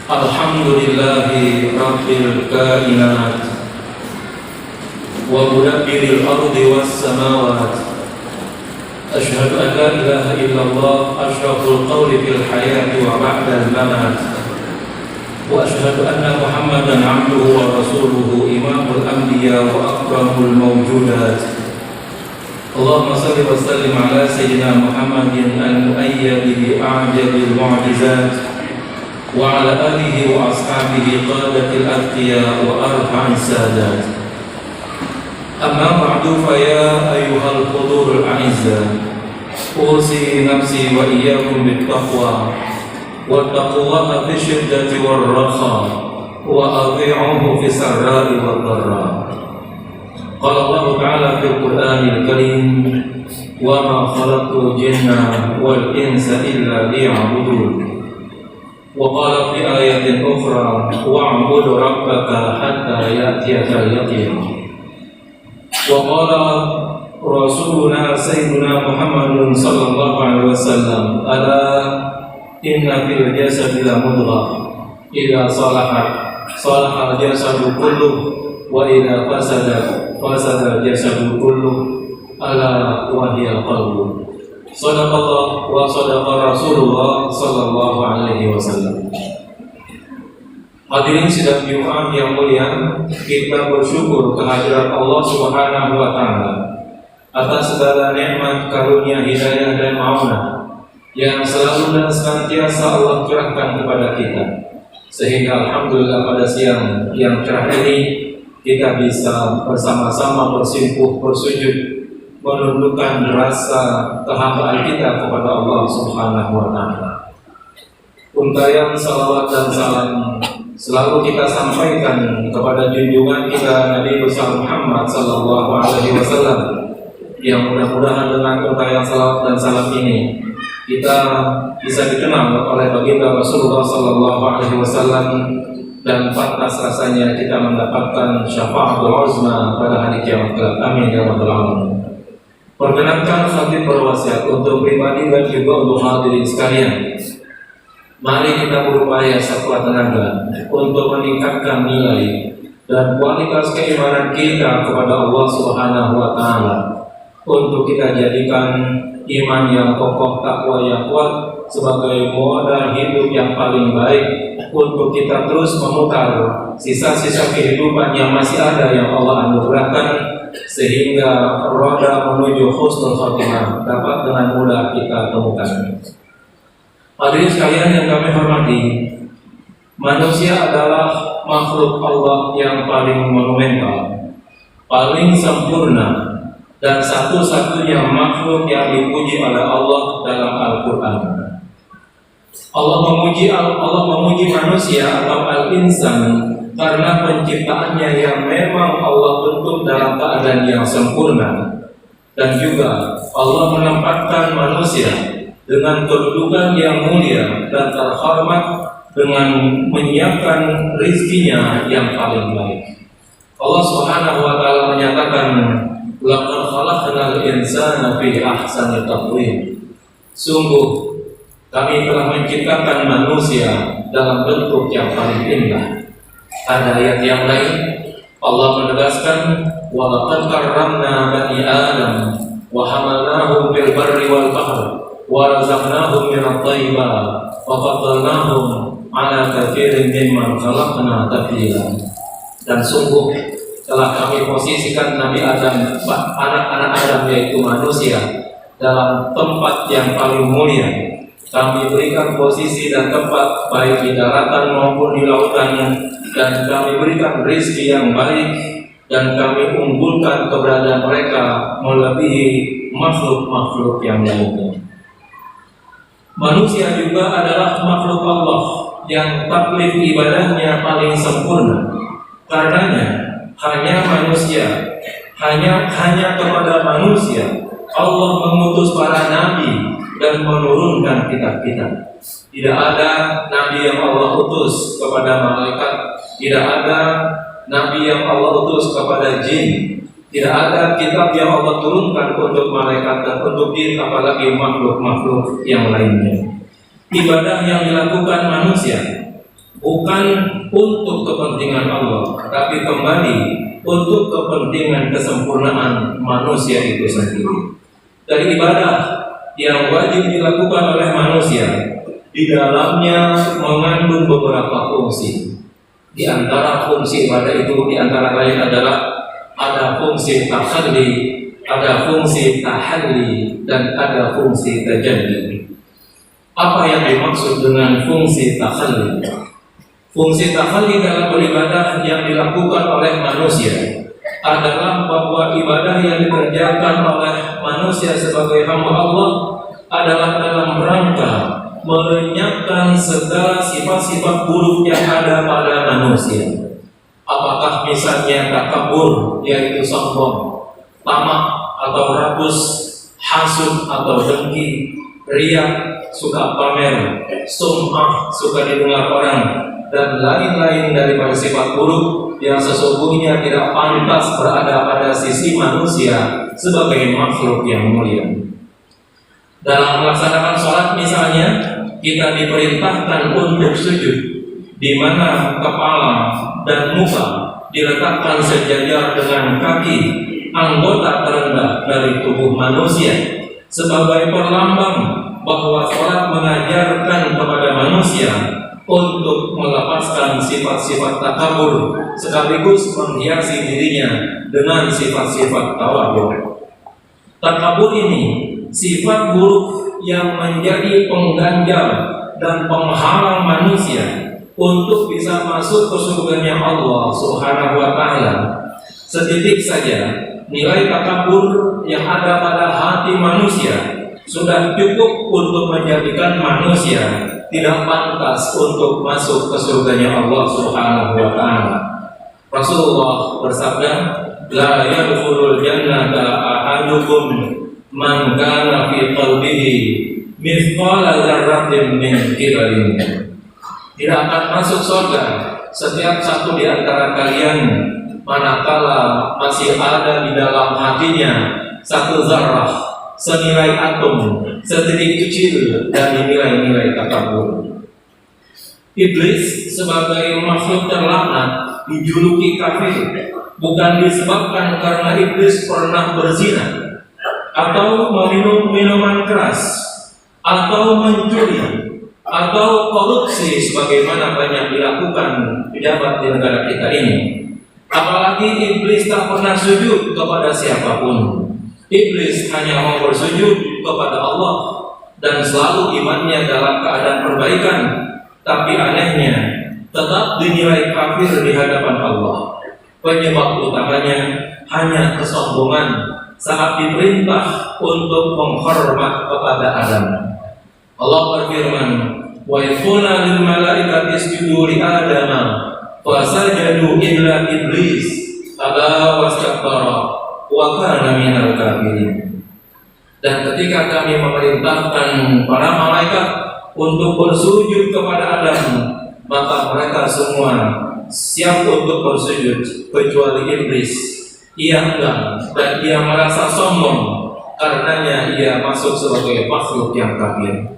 Alhamdulillahi Rabbil kainat wa mudabbiril ardi was samawat. Asyhadu an la ilaha illallah asyraful qawli fil hayati wa ba'dal mamat. Wa asyhadu anna Muhammadan abduhu wa rasuluhu imamul anbiya wa akramul mawjudat. Allahumma salli wa sallim ala sayyidina Muhammadin al-mu'ayyadi bi a'jabil mu'jizat wa ala alihi wa ashabihi qadatil atqiya wa arfa'is sadat. Amma ba'du, fa ya ayyuhal hudurul a'izza, usi nafsi wa iyyakum bittaqwa wattaqullaha fi syiddati war raha wa adhi'uhu fi sarra'i wad dharra. Qala Allah ta'ala fil Qur'anil Karim, wa ma khalaqtul jinna wal insa illa liya'budun. Wa qala fi ayatin ukhra, wa'bud rabbaka hatta ya'tiyakal yaqin. Wa qala rasuluna sayyiduna Muhammadun sallallahu alaihi wasallam, ala inna fil jasadi la mudghah idza salahat salaha al jasadu kulluh wa idza fasada al jasadu kulluh, ala wa hiya qalbu. Sadaqallah wa sadaqa Rasulullah sallallahu alaihi wasallam. Hadirin sidang Jumat yang mulia, kita bersyukur kehadirat Allah Subhanahu wa taala atas segala nikmat, karunia, hidayah dan maunah yang selalu dan senantiasa Allah curahkan kepada kita, sehingga alhamdulillah pada siang yang cerah ini kita bisa bersama-sama bersimpuh bersujud menundukkan rasa kehambaan kita kepada Allah Subhanahu wa taala. Untayan salawat dan salam selalu kita sampaikan kepada junjungan kita Nabi besar Muhammad sallallahu alaihi wasallam, yang mudah-mudahan dengan untayan salawat dan salam ini kita bisa dikenal oleh baginda Rasulullah sallallahu alaihi wasallam, dan pantas rasanya kita mendapatkan syafaatul uzma pada hari kiamat kelak. Amin ya rabbal alamin. Perkenankan khatib berwasiat untuk pribadi dan juga untuk hadirin sekalian. Mari kita berupaya sekuat tenaga untuk meningkatkan nilai dan kualitas keimanan kita kepada Allah Subhanahu wa taala, untuk kita jadikan iman yang kokoh, takwa yang kuat sebagai modal hidup yang paling baik untuk kita terus memutar sisa-sisa kehidupan yang masih ada yang Allah anugerahkan, sehingga roda menuju husnul khotimah dapat dengan mudah kita temukan. Hadirin sekalian yang kami hormati, manusia adalah makhluk Allah yang paling monumental, paling sempurna, dan satu-satunya makhluk yang dipuji oleh Allah dalam Al-Quran. Allah memuji manusia atau al-insan karena penciptaannya yang memang Allah bentuk dalam keadaan yang sempurna, dan juga Allah menempatkan manusia dengan kedudukan yang mulia dan terhormat dengan menyiapkan rizkinya yang paling baik. Allah Subhanahu wa taala menyatakan, laqad khalaqnal insana fi ahsani taqwim. Sungguh kami telah menciptakan manusia dalam bentuk yang paling indah. Pada ayat yang lain Allah menegaskan, wa laqad karramna bani Adam wa hamalnahum fil barri wal bahri wa razaqnahum minat thayyibat wa faddalnahum ala katsirin mimman khalaqna tafdila. Dan sungguh telah kami posisikan Nabi Adam, anak-anak Adam yaitu manusia, dalam tempat yang paling mulia. Kami berikan posisi dan tempat baik di daratan maupun di lautan, dan kami berikan rezeki yang baik, dan kami unggulkan keberadaan mereka melebihi makhluk-makhluk yang lainnya. Manusia juga adalah makhluk Allah yang taklif ibadahnya paling sempurna. Karenanya hanya kepada manusia Allah mengutus para nabi dan menurunkan kitab-kitab. Tidak ada nabi yang Allah utus kepada malaikat, tidak ada nabi yang Allah utus kepada jin, tidak ada kitab yang Allah turunkan untuk malaikat dan untuk jin, apalagi makhluk-makhluk yang lainnya. ibadah yang dilakukan manusia bukan untuk kepentingan Allah, tapi kembali untuk kepentingan kesempurnaan manusia itu sendiri. Dari ibadah yang wajib dilakukan oleh manusia, di dalamnya mengandung beberapa fungsi. Di antara fungsi ibadah itu di antara lain adalah ada fungsi takhalli, ada fungsi tahalli, dan ada fungsi tajalli. Apa yang dimaksud dengan fungsi takhalli? Fungsi takhalli dalam beribadah yang dilakukan oleh manusia adalah bahwa ibadah yang dikerjakan oleh manusia sebagai hamba Allah adalah dalam rangka melenyapkan segala sifat-sifat buruk yang ada pada manusia. Apakah misalnya takabur, yaitu sombong, tamak atau rakus, hasud atau dengki, riya, suka pamer, sum'ah, suka didengar orang, dan lain-lain daripada sifat buruk yang sesungguhnya tidak pantas berada pada sisi manusia sebagai makhluk yang mulia. Dalam melaksanakan sholat misalnya, kita diperintahkan untuk sujud, di mana kepala dan muka diletakkan sejajar dengan kaki, anggota terendah dari tubuh manusia, sebagai perlambang bahwa sholat mengajarkan kepada manusia untuk melepaskan sifat-sifat takabur sekaligus menghiasi dirinya dengan sifat-sifat tawadhu. Takabur ini sifat buruk yang menjadi pengganjal dan penghalang manusia untuk bisa masuk ke surganya Allah Subhanahu wa Ta'ala. Setitik saja nilai takabur yang ada pada hati manusia sudah cukup untuk menjadikan manusia tidak pantas untuk masuk ke surganya Allah Subhanahu wa Ta'ala. Rasulullah bersabda, la yadkhulul jannata ahadukum man kana fi qalbihi mithqala dzarratin min kibarin. Tidak akan masuk surga setiap satu di antara kalian manakala masih ada di dalam hatinya satu zarrah, senilai atom, setitik kecil dari nilai-nilai takabur. Iblis sebagai makhluk terlaknat dijuluki kafir bukan disebabkan karena iblis pernah berzina atau meminum minuman keras atau mencuri atau korupsi sebagaimana banyak dilakukan pejabat di negara kita ini. Apalagi iblis tak pernah sujud kepada siapapun. Iblis hanya mau bersujud kepada Allah dan selalu imannya dalam keadaan perbaikan, tapi anehnya tetap dinilai kafir di hadapan Allah. Penyebab utamanya hanya kesombongan saat diperintah untuk menghormat kepada Adam. Allah berfirman, wa yaquluna lil malaikati isjudu li adama fasajadu illa iblis aba wastakbara wa kana minal kafirin. Dan ketika kami memerintahkan para malaikat untuk bersujud kepada Adam, maka mereka semua siap untuk bersujud kecuali iblis. Ia enggan dan ia merasa sombong, karenanya ia masuk sebagai makhluk yang kafir.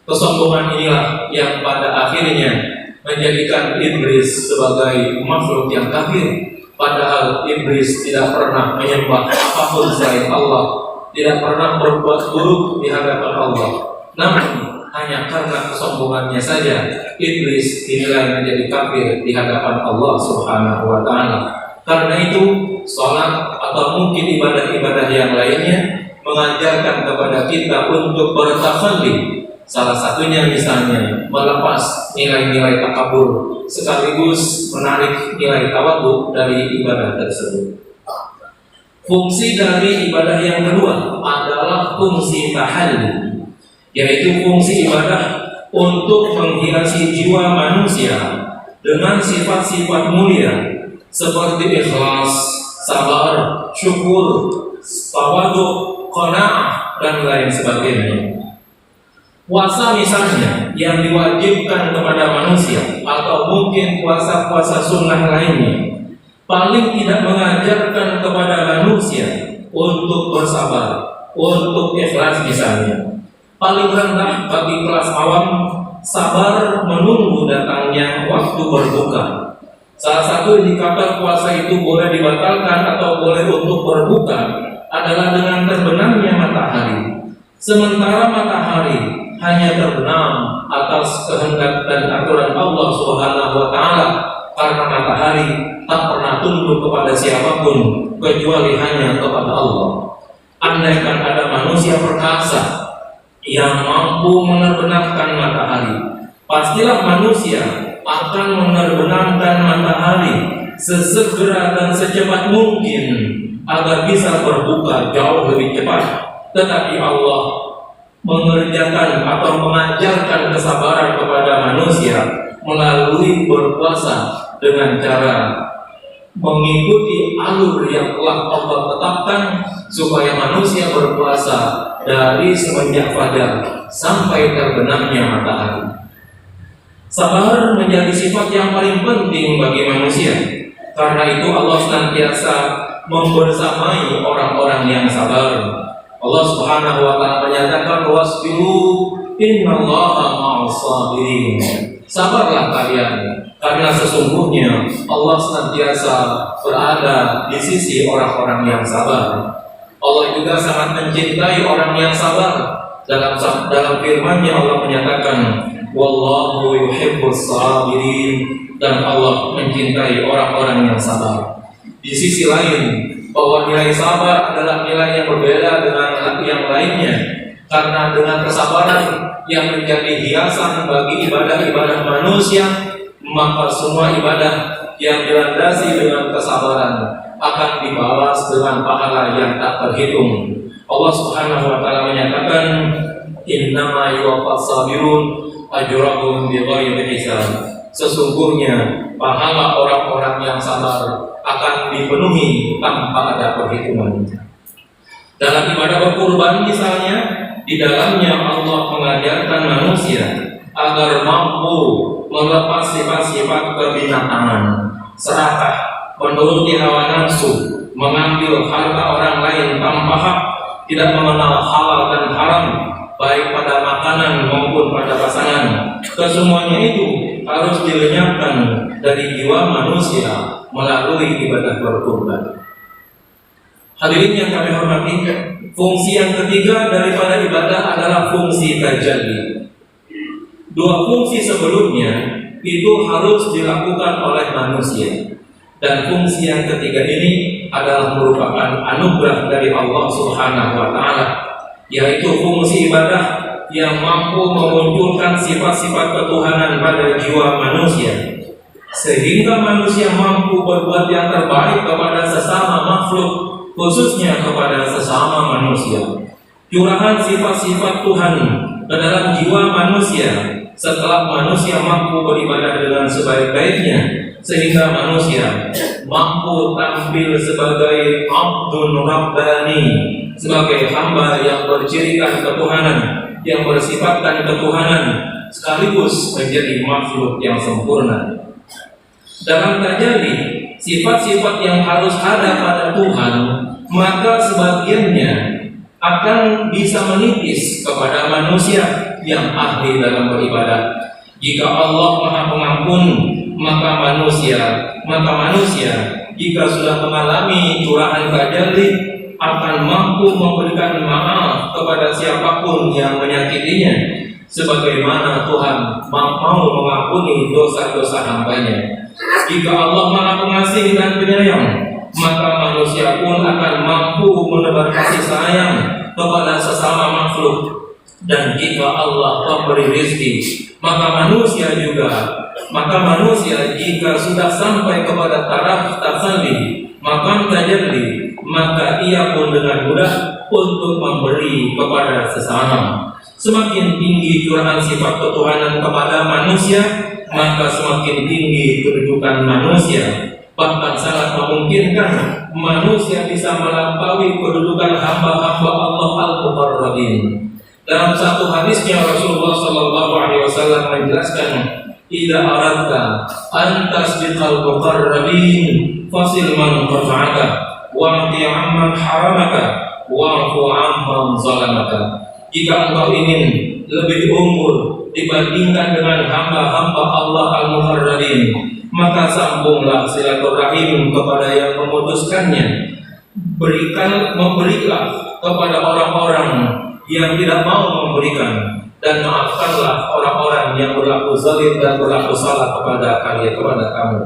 Kesombongan inilah yang pada akhirnya menjadikan iblis sebagai makhluk yang kafir. Padahal iblis tidak pernah menyembah apapun selain Allah, tidak pernah berbuat buruk di hadapan Allah. Namun hanya karena kesombongannya saja iblis dinilai menjadi kafir di hadapan Allah Subhanahu wa Ta'ala. Karena itu sholat atau mungkin ibadah-ibadah yang lainnya mengajarkan kepada kita untuk bertakhalli. Salah satunya misalnya melepas nilai-nilai takabur sekaligus menarik nilai tawadhu dari ibadah tersebut. Fungsi dari ibadah yang kedua adalah fungsi tahalli, yaitu fungsi ibadah untuk menghiasi jiwa manusia dengan sifat-sifat mulia seperti ikhlas, sabar, syukur, tawadhu, qanaah, dan lain sebagainya. Puasa misalnya yang diwajibkan kepada manusia atau mungkin puasa-puasa sunnah lainnya paling tidak mengajarkan kepada manusia untuk bersabar, untuk ikhlas misalnya. Paling rendah bagi kelas awam, sabar menunggu datangnya waktu berbuka. Salah satu indikator puasa itu boleh dibatalkan atau boleh untuk berbuka adalah dengan terbenamnya matahari. Sementara matahari hanya terbenam atas kehendak dan aturan Allah Subhanahu wa taala, karena matahari tak pernah tunduk kepada siapapun kecuali hanya kepada Allah. Andaikan ada manusia perkasa yang mampu menerbenamkan matahari, pastilah manusia akan menerbenamkan matahari sesegera dan secepat mungkin agar bisa berbuka jauh lebih cepat. Tetapi Allah mengerjakan atau mengajarkan kesabaran kepada manusia melalui berpuasa dengan cara mengikuti alur yang telah Allah tetapkan, supaya manusia berpuasa dari semenjak fajar sampai terbenamnya matahari. Sabar menjadi sifat yang paling penting bagi manusia. Karena itu Allah senantiasa membersamai orang-orang yang sabar. Allah Subhanahu wa taala menyatakan, wasbiru innallaha ma'as sabirin. Sabarlah kalian, karena sesungguhnya Allah senantiasa berada di sisi orang-orang yang sabar. Allah juga sangat mencintai orang yang sabar. Dalam firman-Nya Allah menyatakan, wallahu yuhibbus sabirin, dan Allah mencintai orang-orang yang sabar. Di sisi lain, bahwa nilai sabar adalah nilai yang berbeda dengan yang lainnya, karena dengan kesabaran yang menjadi hiasan bagi ibadah-ibadah manusia, maka semua ibadah yang dilandasi dengan kesabaran akan dibalas dengan pahala yang tak terhitung. Allah Subhanahu wa taala menyatakan, innama yuwaffas sabirun ajrahum bighairi hisab. Sesungguhnya pahala orang-orang yang sabar akan dipenuhi tanpa ada perhitungan. Dalam ibadah berkurban misalnya, di dalamnya Allah mengajarkan manusia agar mampu melepas sifat-sifat kebinatangan, serakah, menuruti hawa nafsu, mengambil harta orang lain tanpa hak, tidak mengenal halal dan haram, baik pada makanan maupun pada pasangan. Kesemuanya itu harus dilenyapkan dari jiwa manusia melalui ibadah berkurban. Hadirin yang kami hormati, fungsi yang ketiga daripada ibadah adalah fungsi tajalli. Dua fungsi sebelumnya itu harus dilakukan oleh manusia, dan fungsi yang ketiga ini adalah merupakan anugerah dari Allah Subhanahu wa taala, yaitu fungsi ibadah yang mampu memunculkan sifat-sifat ketuhanan pada jiwa manusia, sehingga manusia mampu berbuat yang terbaik kepada sesama makhluk, khususnya kepada sesama manusia. Curahan sifat-sifat Tuhan ke dalam jiwa manusia setelah manusia mampu beribadah dengan sebaik-baiknya, sehingga manusia mampu tampil sebagai abdun rabbani, sebagai hamba yang bercirikan ketuhanan, yang bersifatkan ketuhanan, sekaligus menjadi makhluk yang sempurna. Dalam tajalli, sifat-sifat yang harus ada pada Tuhan, maka sebagiannya akan bisa menipis kepada manusia yang ahli dalam beribadah. Jika Allah Maha Pengampun, maka manusia jika sudah mengalami curahan tajalli akan mampu memberikan maaf kepada siapapun yang menyakitinya, sebagaimana Tuhan mau mengampuni dosa-dosa hamba-Nya. Jika Allah Maha Pengasih dan Penyayang, maka manusia pun akan mampu menebar kasih sayang kepada sesama makhluk. Dan jika Allah memberi rezeki, maka manusia jika sudah sampai kepada taraf tasalli, maqam tajalli, maka ia pun dengan mudah untuk memberi kepada sesama. Semakin tinggi curahan sifat ketuhanan kepada manusia, maka semakin tinggi kedudukan manusia. Bahkan sangat memungkinkan manusia bisa melampaui kedudukan hamba-hamba Allah Al-Muqarrabin. Dalam satu hadisnya Rasulullah SAW menjelaskan, idza aradta an tasbiqal muqarrabin fasil man qata'aka wa'ti amman haramaka wa'fu amman zalamaka. jika engkau ingin lebih unggul dibandingkan dengan hamba-hamba Allah al-muharrarin, maka sambunglah silaturahim kepada yang memutuskannya. Memberilah kepada orang-orang yang tidak mau memberikan, dan maafkanlah orang-orang yang berlaku zalim dan berlaku salah kepada kamu.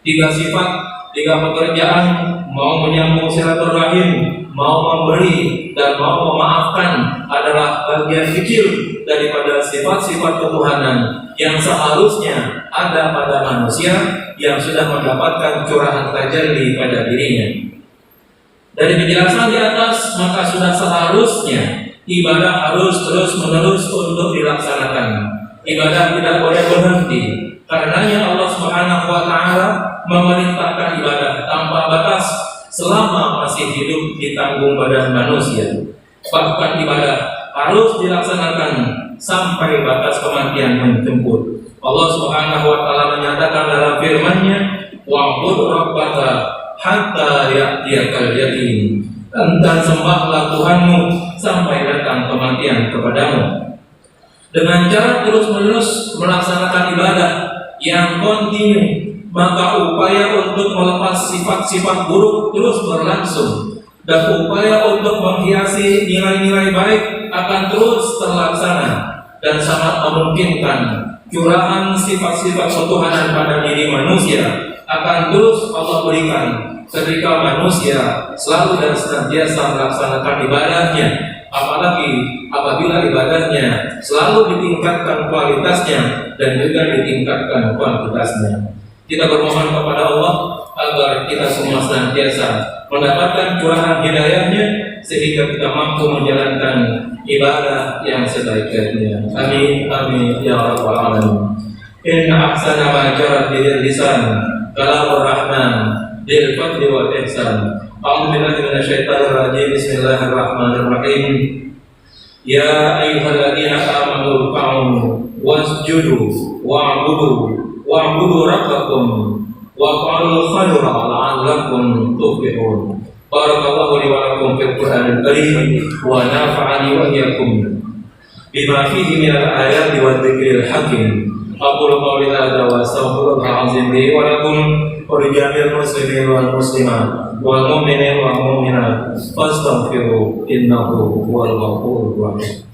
3 sifat, 3 pekerjaan: mau menyambung silaturahim, mau memberi, dan mau memaafkan adalah bagian kecil daripada sifat-sifat ketuhanan yang seharusnya ada pada manusia yang sudah mendapatkan curahan tajalli pada dirinya. Dari penjelasan di atas, maka sudah seharusnya ibadah harus terus-menerus untuk dilaksanakan. Ibadah tidak boleh berhenti. Karenanya Allah Subhanahu wa taala memerintahkan ibadah tanpa batas selama masih hidup di tanggung badan manusia. Bahkan ibadah harus dilaksanakan sampai batas kematian menjemput. Allah Subhanahu wa taala menyatakan dalam firman-Nya, "Wa'bud rabbaka hatta ya'tiyakal yaqin." Dan sembahlah Tuhanmu sampai datang kematian kepadamu. Dengan cara terus-menerus melaksanakan ibadah yang kontinu, maka upaya untuk melepas sifat-sifat buruk terus berlangsung, dan upaya untuk menghiasi nilai-nilai baik akan terus terlaksana, dan sangat memungkinkan curahan sifat-sifat ketuhanan pada diri manusia akan terus Allah berikan ketika manusia selalu dan senantiasa melaksanakan ibadahnya, apalagi apabila ibadahnya selalu ditingkatkan kualitasnya dan juga ditingkatkan kuantitasnya. Kita bermohon kepada Allah agar kita semua senantiasa mendapatkan curahan hidayahnya sehingga kita mampu menjalankan ibadah yang sebaik-baiknya. Amin amin ya rabbal alamin. Inna ahsana ma jarat bihil lisan kalamur rahman bil fadli wal ihsan. A'udzu billahi minasyaitonir rajim. Bismillahirrahmanirrahim. Ya ayyuhalladzina amanu ruk'u wasjudu wa'budu rabbakum wa qulu khaira la'allakum tuflihun. Barakallahu li wa lakum fil Qur'anil Karim wa nafa'ani wa iyyakum bima fihi minal ayati wa dzikril hakim. Aqulu qawli hadza wa astaghfirullahal azim li wa lakum wa li jami'il muslimin wal muslimat wal mu'minin wal mu'minat fastaghfiru innahu huwal ghafurur rahim.